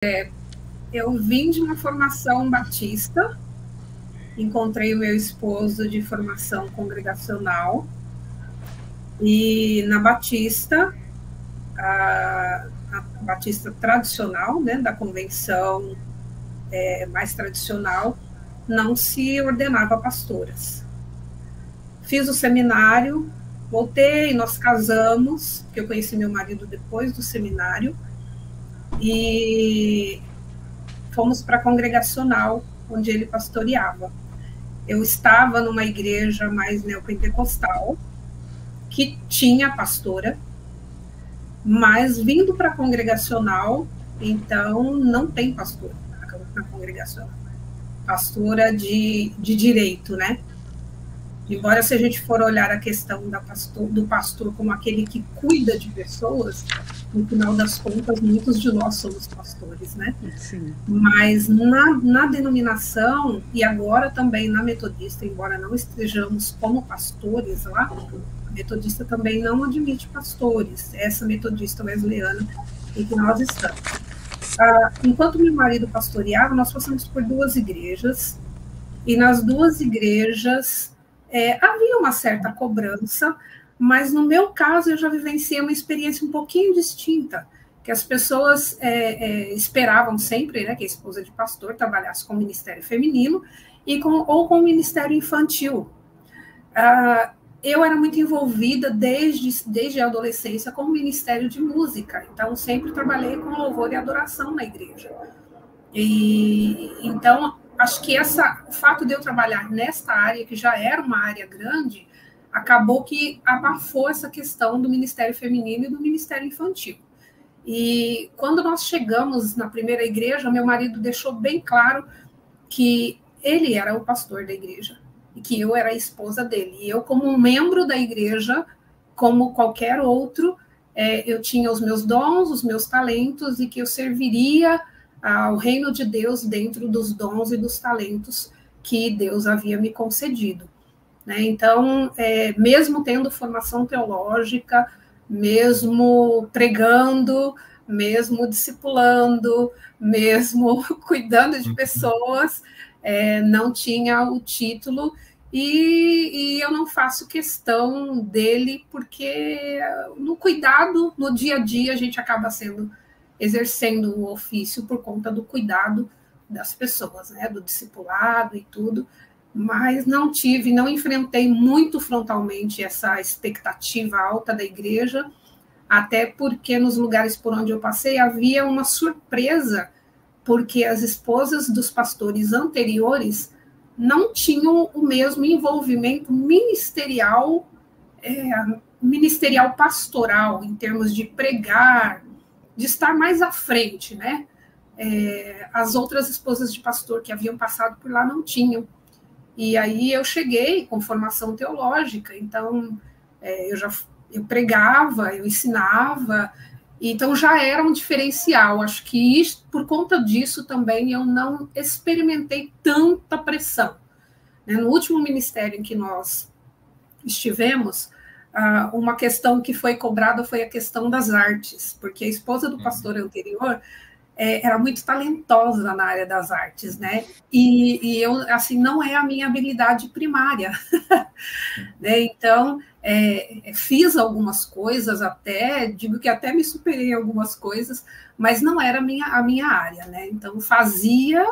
Eu vim de uma formação batista, encontrei o meu esposo de formação congregacional, e na Batista, a Batista tradicional, né, da convenção mais tradicional, não se ordenava pastoras. Fiz o seminário, voltei, nós casamos, porque eu conheci meu marido depois do seminário, e fomos para a congregacional, onde ele pastoreava. Eu estava numa igreja mais neopentecostal, que tinha pastora, mas vindo para a congregacional, então não tem pastora na congregacional. Pastora de direito, né? Embora, se a gente for olhar a questão do pastor como aquele que cuida de pessoas, no final das contas, muitos de nós somos pastores, né? Sim. Mas na denominação, e agora também na metodista, embora não estejamos como pastores lá, a metodista também não admite pastores, essa metodista wesleyana em que nós estamos. Enquanto meu marido pastoreava, nós passamos por 2 igrejas, e nas 2 igrejas havia uma certa cobrança, mas no meu caso eu já vivenciei uma experiência um pouquinho distinta, que as pessoas esperavam sempre, né, que a esposa de pastor trabalhasse com o ministério feminino ou com o ministério infantil. Eu era muito envolvida desde a adolescência com o ministério de música, então sempre trabalhei com louvor e adoração na igreja. E então acho que o fato de eu trabalhar nesta área, que já era uma área grande, acabou que abafou essa questão do ministério feminino e do ministério infantil. E quando nós chegamos na primeira igreja, meu marido deixou bem claro que ele era o pastor da igreja e que eu era a esposa dele. E eu, como um membro da igreja, como qualquer outro, eu tinha os meus dons, os meus talentos, e que eu serviria ao reino de Deus dentro dos dons e dos talentos que Deus havia me concedido. Né? Então, mesmo tendo formação teológica, mesmo pregando, mesmo discipulando, mesmo cuidando de pessoas, não tinha o título, e eu não faço questão dele, porque no cuidado, no dia a dia, a gente acaba exercendo o ofício por conta do cuidado das pessoas, né, do discipulado e tudo, mas não enfrentei muito frontalmente essa expectativa alta da igreja, até porque nos lugares por onde eu passei havia uma surpresa, porque as esposas dos pastores anteriores não tinham o mesmo envolvimento ministerial pastoral, em termos de pregar, de estar mais à frente, né? As outras esposas de pastor que haviam passado por lá não tinham. E aí eu cheguei com formação teológica, então eu pregava, eu ensinava, então já era um diferencial. Acho que por conta disso também eu não experimentei tanta pressão. No último ministério em que nós estivemos, uma questão que foi cobrada foi a questão das artes, porque a esposa do pastor anterior era muito talentosa na área das artes, né? E eu, assim, não é a minha habilidade primária. Né? Então, fiz algumas coisas digo que até me superei em algumas coisas, mas não era a minha área, né? Então, fazia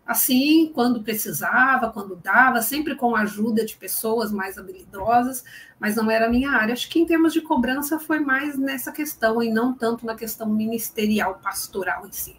assim, quando precisava, quando dava, sempre com a ajuda de pessoas mais habilidosas, mas não era a minha área. Acho que em termos de cobrança foi mais nessa questão, e não tanto na questão ministerial, pastoral em si.